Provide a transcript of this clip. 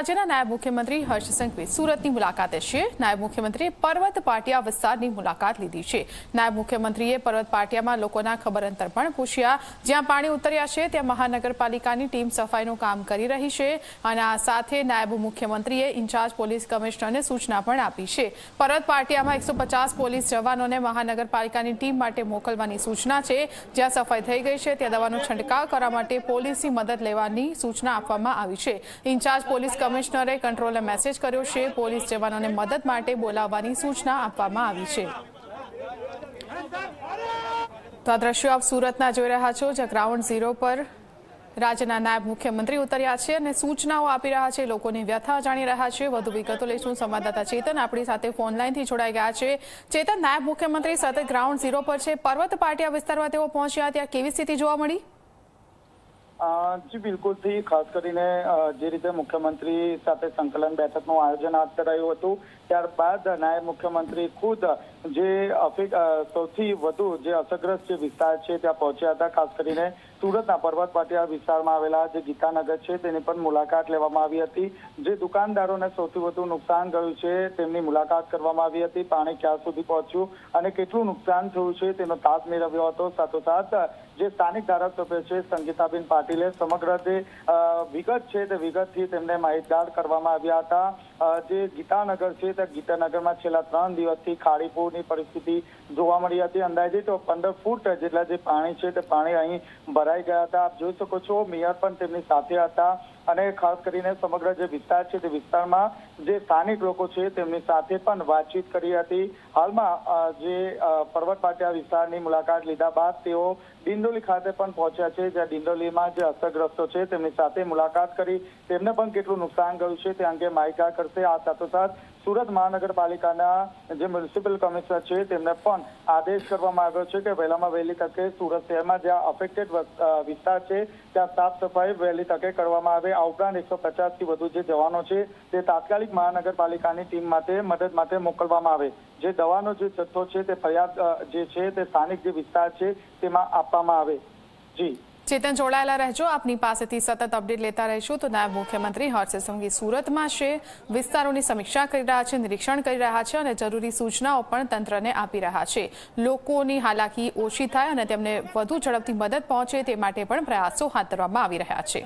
રાજ્યના નાયબ મુખ્યમંત્રી હર્ષ સંઘવી સુરતની મુલાકાતે છે। નાયબ મુખ્યમંત્રીએ પર્વત પાટિયા વિસ્તારની મુલાકાત લીધી છે। નાયબ મુખ્યમંત્રીએ પર્વત પાટિયામાં લોકોના ખબર અંતર પણ પૂછ્યા। જ્યાં પાણી ઉતર્યા છે ત્યાં મહાનગરપાલિકાની ટીમ સફાઈનું કામ કરી રહી છે અને આ સાથે નાયબ મુખ્યમંત્રીએ ઇન્ચાર્જ પોલીસ કમિશનરને સૂચના પણ આપી છે। પર્વત પાટિયામાં 150 પોલીસ જવાનોને મહાનગરપાલિકાની ટીમ માટે મોકલવાની સૂચના છે। જ્યાં સફાઈ થઈ ગઈ છે ત્યાં દવાનો છંટકાવ કરવા માટે પોલીસની મદદ લેવાની સૂચના આપવામાં આવી છે। ઇન્ચાર્જ પોલીસ કમિશનરે કંટ્રોલને મેસેજ કર્યો છે। પોલીસ જવાનોને મદદ માટે બોલાવવાની સૂચના આપવામાં આવી છે। તો આ દ્રશ્યો આપ સુરતના જોઈ રહ્યા છો, જ્યાં ગ્રાઉન્ડ ઝીરો પર રાજ્યના નાયબ મુખ્યમંત્રી ઉતર્યા છે અને સૂચનાઓ આપી રહ્યા છે, લોકોની વ્યથા જાણી રહ્યા છે। વધુ વિગતો લઈશું। સંવાદદાતા ચેતન આપણી સાથે ફોન લાઈનથી જોડાઈ ગયા છે। ચેતન, નાયબ મુખ્યમંત્રી સાથે ગ્રાઉન્ડ ઝીરો પર છે, પર્વત પાટિયા વિસ્તારમાં તેઓ પહોંચ્યા, ત્યાં કેવી સ્થિતિ જોવા મળી? જી બિલકુલથી, ખાસ કરીને જે રીતે મુખ્યમંત્રી સાથે સંકલન બેઠકનું આયોજન હાથ ધરાયું હતું, ત્યારબાદ નાયબ મુખ્યમંત્રી ખુદ જે સૌથી વધુ જે અસરગ્રસ્ત જે વિસ્તાર છે ત્યાં પહોંચ્યા હતા। ખાસ કરીને સુરતના પર્વત પાટિયા વિસ્તારમાં આવેલા જે ગીતાનગર છે તેની પણ મુલાકાત લેવામાં આવી હતી। જે દુકાનદારોને સૌથી વધુ નુકસાન ગયું છે તેમની મુલાકાત કરવામાં આવી હતી। પાણી ક્યાં સુધી પહોંચ્યું અને કેટલું નુકસાન થયું છે તેનો તાગ મેળવ્યો હતો। સાથોસાથ જે સ્થાનિક ધારાસભ્ય છે સંગીતાબેન પાટીલે સમગ્ર જે વિગત છે તે વિગતથી તેમને માહિતગાર કરવામાં આવ્યા હતા। જે ગીતાનગર છે તે ગીતાનગરમાં છેલ્લા 3 દિવસથી ખાડીપૂરની પરિસ્થિતિ જોવા મળી હતી। અંદાજિત 15 ફૂટ જેટલા જે પાણી છે તે પાણી અહીં ભરાઈ ગયા હતા। આપ જોઈ શકો છો, મેયર પણ તેમની સાથે હતા અને ખાસ કરીને સમગ્ર જે વિસ્તાર છે તે વિસ્તારમાં જે સ્થાનિક લોકો છે તેમની સાથે પણ વાતચીત કરી હતી। હાલમાં જે પર્વત પાટિયા વિસ્તારની મુલાકાત લીધા બાદ તેઓ ડિંડોલી ખાતે પણ પહોંચ્યા છે, જ્યાં ડિંડોલીમાં જે અસરગ્રસ્તો છે તેમની સાથે મુલાકાત કરી તેમને પણ કેટલું નુકસાન ગયું છે તે અંગે માહિતગાર કરશે। આ સાથોસાથ સુરત મહાનગરપાલિકાના જે મ્યુનિસિપલ કમિશનર છે તેમને પણ આદેશ કરવામાં આવ્યો છે કે વહેલામાં વહેલી તકે સુરત શહેરમાં જ્યાં અફેક્ટેડ વિસ્તાર છે ત્યાં સાફ સફાઈ વહેલી તકે કરવામાં આવે। આ ઉપરાંત 150થી વધુ જે જવાનો છે તે તાત્કાલિક મહાનગરપાલિકાની ટીમ માટે મદદ માટે મોકલવામાં આવે। જે દવાનો જે જથ્થો છે તે ફરિયાદ જે છે તે સ્થાનિક જે વિસ્તાર છે તેમાં આપવામાં આવે। જી ચેતન, જોડાયેલા રહેજો, આપની પાસેથી સતત અપડેટ લેતા રહીશું। તો નાયબ મુખ્યમંત્રી હર્ષ સંઘવી સુરતમાં છે, વિસ્તારોની સમીક્ષા કરી રહ્યા છે, નિરીક્ષણ કરી રહ્યા છે અને જરૂરી સૂચનાઓ પણ તંત્રને આપી રહ્યા છે। લોકોની હાલાકી ઓછી થાય અને તેમને વધુ ઝડપથી મદદ પહોંચે તે માટે પણ પ્રયાસો હાથ ધરવામાં આવી રહ્યા છે।